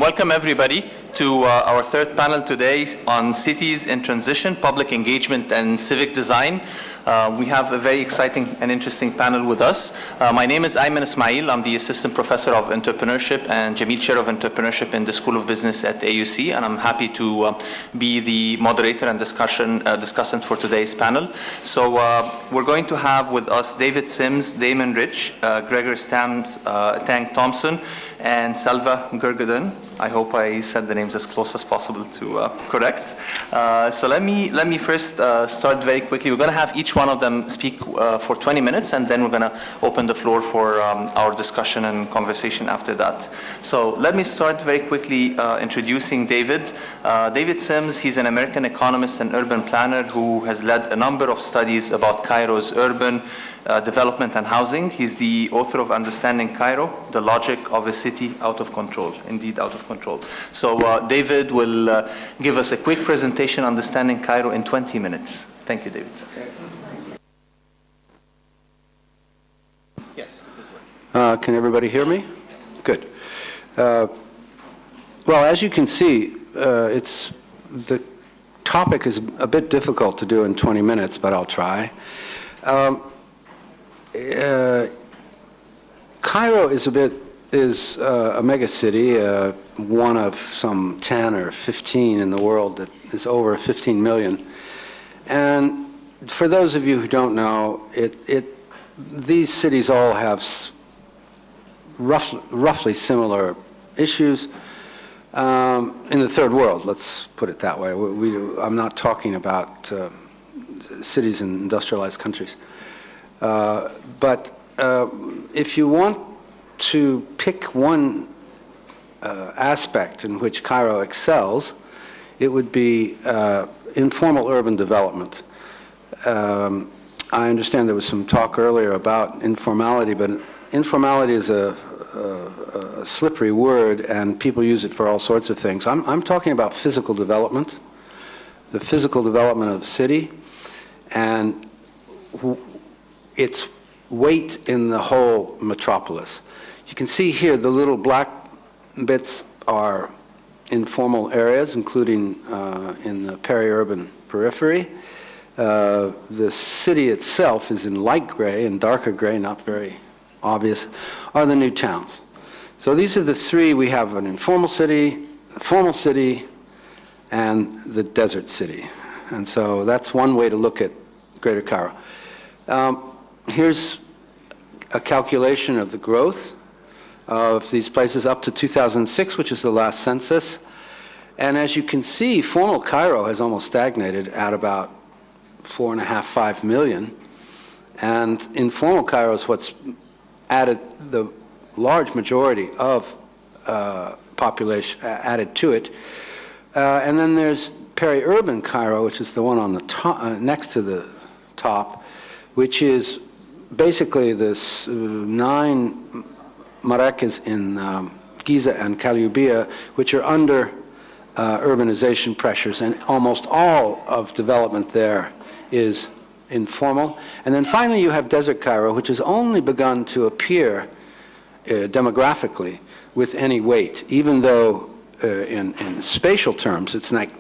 Welcome everybody to our third panel today on cities in transition, public engagement and civic design. We have a very exciting and interesting panel with us. My name is Ayman Ismail. I'm the Assistant Professor of Entrepreneurship and Jamil Chair of Entrepreneurship in the School of Business at AUC, and I'm happy to be the moderator and discussant for today's panel. So we're going to have with us David Sims, Damon Rich, Gregor Stams, Tang Thompson, and Salva Gurgadan. I hope I said the names as close as possible to correct. So let me first start very quickly. We're going to have each one of them speak for 20 minutes, and then we're going to open the floor for our discussion and conversation after that. So let me start very quickly introducing David. David Sims, he's an American economist and urban planner who has led a number of studies about Cairo's urban development and housing. He's the author of Understanding Cairo, The Logic of a City Out of Control, indeed out of control. So David will give us a quick presentation, Understanding Cairo, in 20 minutes. Thank you, David. Okay. Yes, this way. Can everybody hear me? Yes. Good. Well, as you can see, the topic is a bit difficult to do in 20 minutes, but I'll try. Cairo is a mega city, one of some 10 or 15 in the world that is over 15 million. And for those of you who don't know, these cities all have roughly similar issues in the third world, let's put it that way. I'm not talking about cities in industrialized countries. But if you want to pick one aspect in which Cairo excels, it would be informal urban development. I understand there was some talk earlier about informality, but informality is a slippery word, and people use it for all sorts of things. I'm talking about physical development, the physical development of the city, and its weight in the whole metropolis. You can see here the little black bits are informal areas, including in the peri-urban periphery. The city itself is in light gray, and darker gray, not very obvious, are the new towns. So these are the three. We have an informal city, a formal city, and the desert city. And so that's one way to look at Greater Cairo. Here's a calculation of the growth of these places up to 2006, which is the last census. And as you can see, formal Cairo has almost stagnated at about 4.5, 5 million. And informal Cairo is what's added the large majority of population added to it. And then there's peri-urban Cairo, which is the one on the top, next to the top, which is basically this 9 Marrakes in Giza and Kalyubia, which are under urbanization pressures, and almost all of development there is informal. And then finally you have Desert Cairo, which has only begun to appear demographically with any weight, even though in spatial terms it's like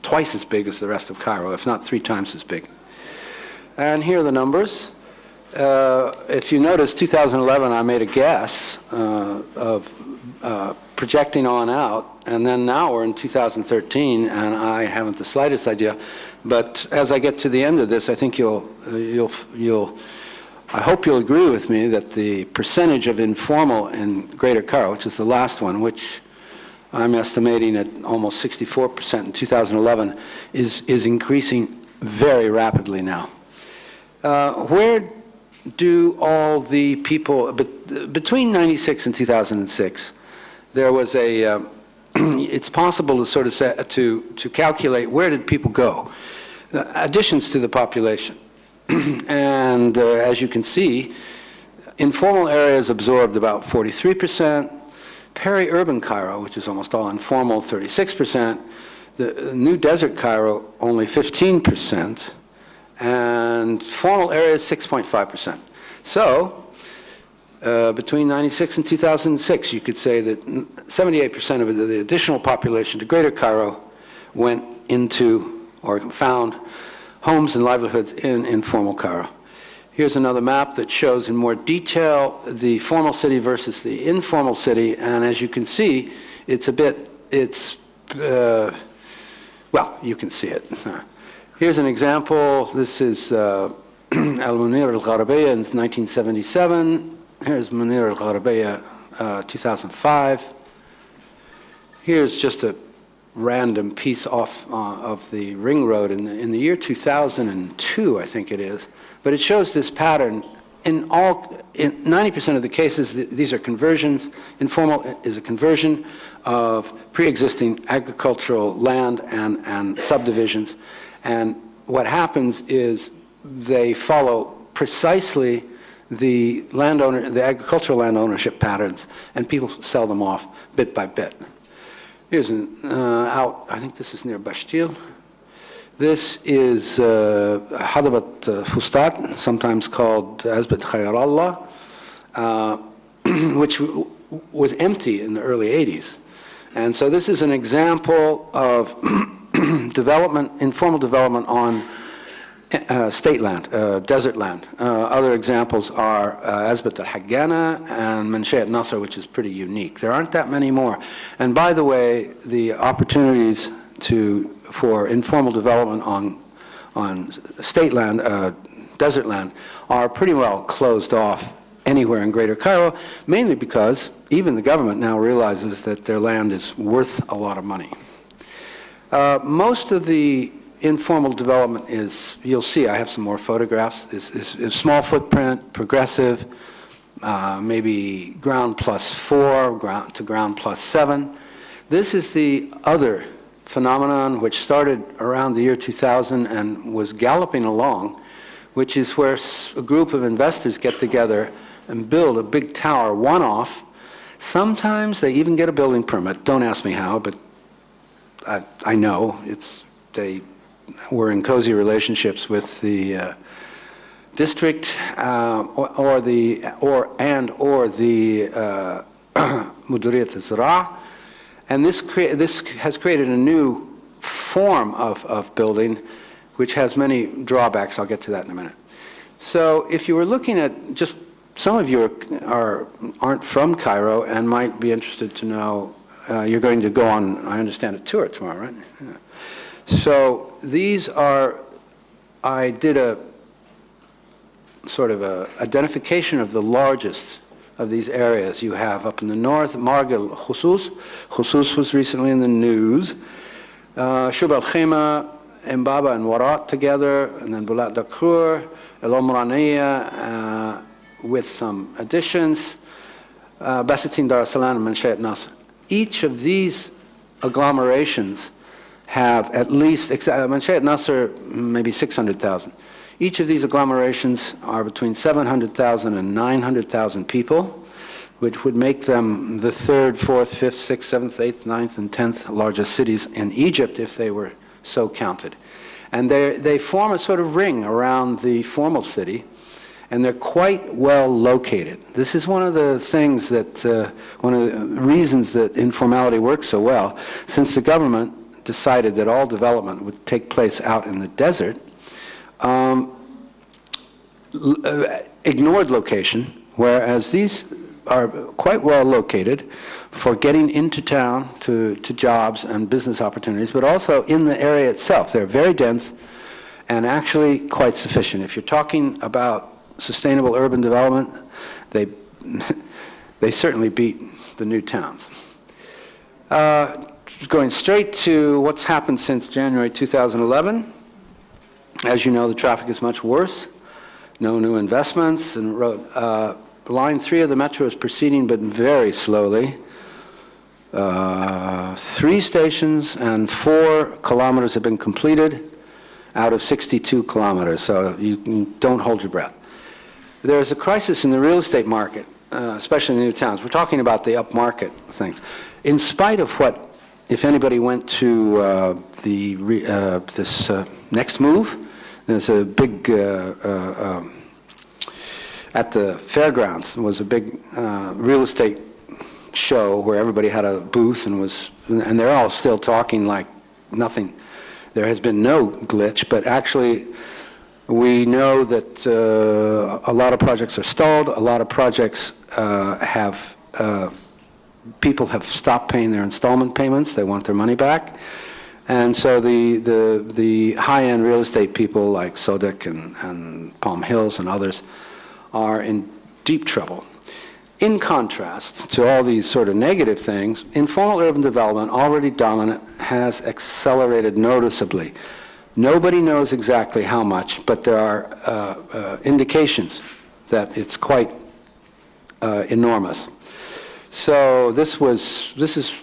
twice as big as the rest of Cairo, if not 3 times as big. And here are the numbers. If you notice, 2011, I made a guess of projecting on out, and then now we're in 2013, and I haven't the slightest idea. But as I get to the end of this, I think I hope you'll agree with me that the percentage of informal in Greater Cairo, which is the last one, which I'm estimating at almost 64% in 2011, is increasing very rapidly now. Where do all the people, between 96 and 2006, there was a, it's possible to sort of say, to calculate where did people go, additions to the population. And as you can see, informal areas absorbed about 43%, peri-urban Cairo, which is almost all informal, 36%, the new desert Cairo, only 15%, and formal areas 6.5%. So Between 96 and 2006, you could say that 78% of the additional population to Greater Cairo went into or found homes and livelihoods in informal Cairo. Here's another map that shows in more detail the formal city versus the informal city, and as you can see, well, you can see it. Here's an example. This is Al-Munir al-Gharabiya in 1977. Here's Munir al-Gharabiya, 2005. Here's just a random piece off of the ring road in the year 2002, I think it is. But it shows this pattern. In 90% of the cases, these are conversions. Informal is a conversion of pre-existing agricultural land and subdivisions. And what happens is they follow precisely the agricultural land ownership patterns, and people sell them off bit by bit. Here's I think this is near Bashtil. This is Hadabat Fustat, sometimes called Azbat Khayrallah, which was empty in the early 80s. And so this is an example of development, informal development on state land, desert land. Other examples are Azbat al-Haggana and Manshayat Nasr, which is pretty unique. There aren't that many more. And by the way, the opportunities for informal development on state land, desert land, are pretty well closed off anywhere in Greater Cairo, mainly because even the government now realizes that their land is worth a lot of money. Most of the informal development is, you'll see, I have some more photographs, is small footprint, progressive, maybe ground +4 to ground +7. This is the other phenomenon which started around the year 2000 and was galloping along, which is where a group of investors get together and build a big tower one-off. Sometimes they even get a building permit. Don't ask me how, but I know. They were in cozy relationships with the district or the Muduriyat al-Zira. And this has created a new form of building, which has many drawbacks. I'll get to that in a minute. So if you were looking at just, some of you aren't from Cairo and might be interested to know, you're going to go on, I understand, a tour tomorrow, right? Yeah. So these are, I did a sort of a identification of the largest of these areas. You have up in the north, Margil Khusus. Khusus was recently in the news. Shub al-Khema, Mbaba and Warat together, and then Bulat Dakur, El Omraniya with some additions, Basatin Dar es Salaam and Manshayat Nasr. Each of these agglomerations have at least, Manshayat Nasr, maybe 600,000. Each of these agglomerations are between 700,000 and 900,000 people, which would make them the 3rd, 4th, 5th, 6th, 7th, 8th, 9th, and 10th largest cities in Egypt if they were so counted. And they form a sort of ring around the formal city, and they're quite well located. This is one of the things that, one of the reasons that informality works so well. Since the government decided that all development would take place out in the desert, ignored location, whereas these are quite well located for getting into town to jobs and business opportunities, but also in the area itself. They're very dense and actually quite sufficient. If you're talking about sustainable urban development, they certainly beat the new towns. Going straight to what's happened since January 2011. As you know, the traffic is much worse. No new investments. And Line 3 of the metro is proceeding, but very slowly. 3 stations and 4 kilometers have been completed out of 62 kilometers, so you don't hold your breath. There's a crisis in the real estate market, especially in the new towns. We're talking about the upmarket things. In spite of what, if anybody went to this next move, there's a big at the fairgrounds. It was a big real estate show where everybody had a booth and they're all still talking like nothing. There has been no glitch, but actually we know that a lot of projects are stalled. A lot of projects people have stopped paying their installment payments. They want their money back. And so the high-end real estate people like Civic and Palm Hills and others are in deep trouble. In contrast to all these sort of negative things, informal urban development, already dominant, has accelerated noticeably. Nobody knows exactly how much, but there are indications that it's quite enormous. So this is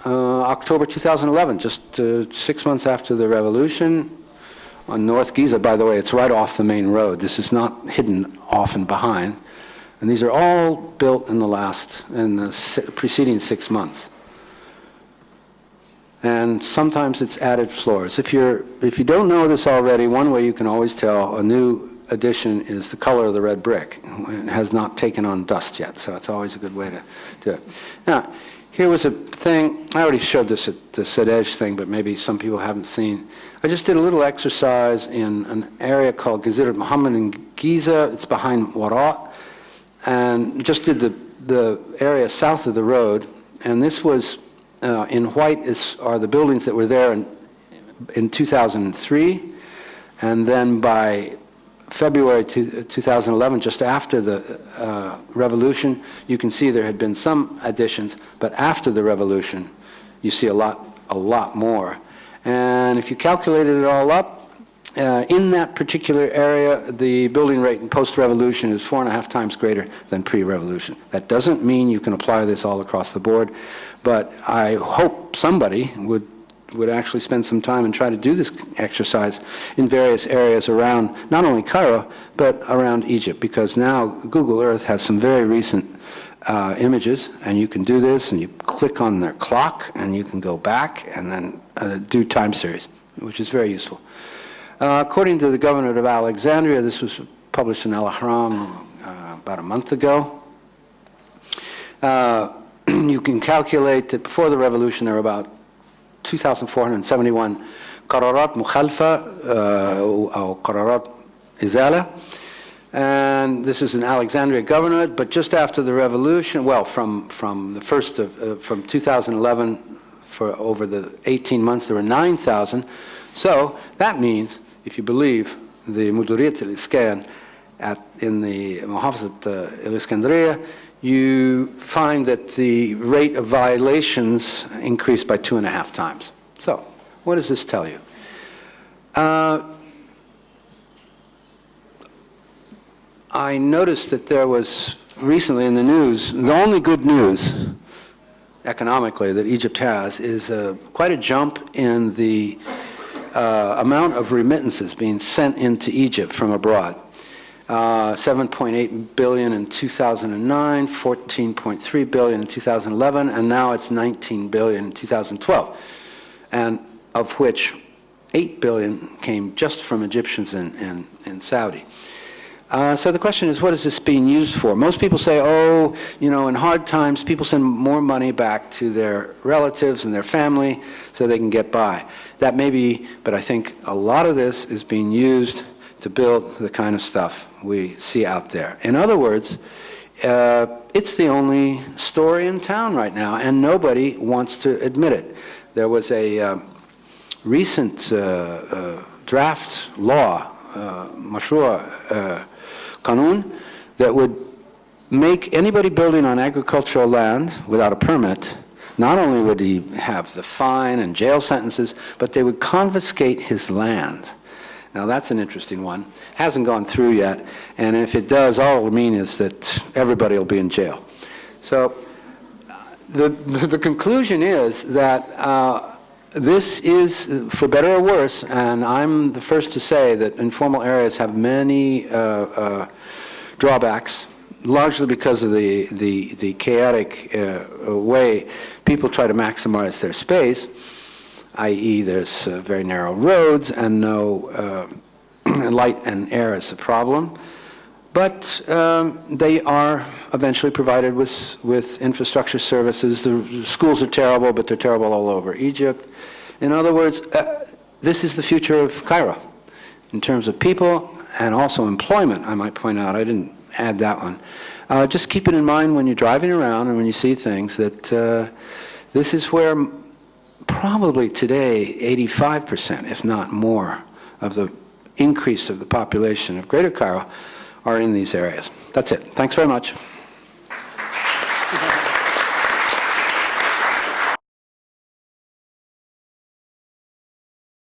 October 2011, just 6 months after the revolution, on North Giza. By the way, it's right off the main road. This is not hidden off and behind. And these are all built in the preceding 6 months. And sometimes it's added floors. If you don't know this already, one way you can always tell a new addition is the color of the red brick. It has not taken on dust yet, so it's always a good way to do it. Now, here was a thing, I already showed this at the Sedej thing, but maybe some people haven't seen. I just did a little exercise in an area called Gezira Muhammad in Giza. It's behind Wara. And just did the area south of the road, and this was in white are the buildings that were there in 2003, and then by February 2011, just after the revolution, you can see there had been some additions, but after the revolution, you see a lot more. And if you calculated it all up, in that particular area, the building rate in post-revolution is 4.5 times greater than pre-revolution. That doesn't mean you can apply this all across the board, but I hope somebody would actually spend some time and try to do this exercise in various areas around not only Cairo, but around Egypt, because now Google Earth has some very recent images, and you can do this, and you click on their clock, and you can go back and then do time series, which is very useful. According to the governor of Alexandria, this was published in Al Ahram about a month ago. You can calculate that before the revolution there were about 2,471 qararat mukhalfa or qararat izala. And this is in Alexandria Governorate, but just after the revolution, well, from 2011, for over the 18 months, there were 9,000. So that means, if you believe the Muduriyat al-Iskan in the Muhafazat al-Iskandariya, you find that the rate of violations increased by 2.5 times. So, what does this tell you? I noticed that there was recently in the news, the only good news economically that Egypt has is quite a jump in the amount of remittances being sent into Egypt from abroad. 7.8 billion in 2009, 14.3 billion in 2011, and now it's 19 billion in 2012, and of which 8 billion came just from Egyptians in Saudi. So the question is, what is this being used for? Most people say, oh, you know, in hard times, people send more money back to their relatives and their family so they can get by. That may be, but I think a lot of this is being used to build the kind of stuff we see out there. In other words, it's the only story in town right now, and nobody wants to admit it. There was a recent draft law, Mashru' Qanun, that would make anybody building on agricultural land without a permit, not only would he have the fine and jail sentences, but they would confiscate his land. Now that's an interesting one. Hasn't gone through yet, and if it does, all it will mean is that everybody will be in jail. So the conclusion is that this is, for better or worse, and I'm the first to say that informal areas have many drawbacks, largely because of the chaotic way people try to maximize their space, i.e. there's very narrow roads and no light and air is a problem. But they are eventually provided with infrastructure services. The schools are terrible, but they're terrible all over Egypt. In other words, this is the future of Cairo in terms of people and also employment, I might point out. I didn't add that one. Just keep it in mind when you're driving around and when you see things that this is where probably today 85%, if not more, of the increase of the population of Greater Cairo are in these areas. That's it. Thanks very much.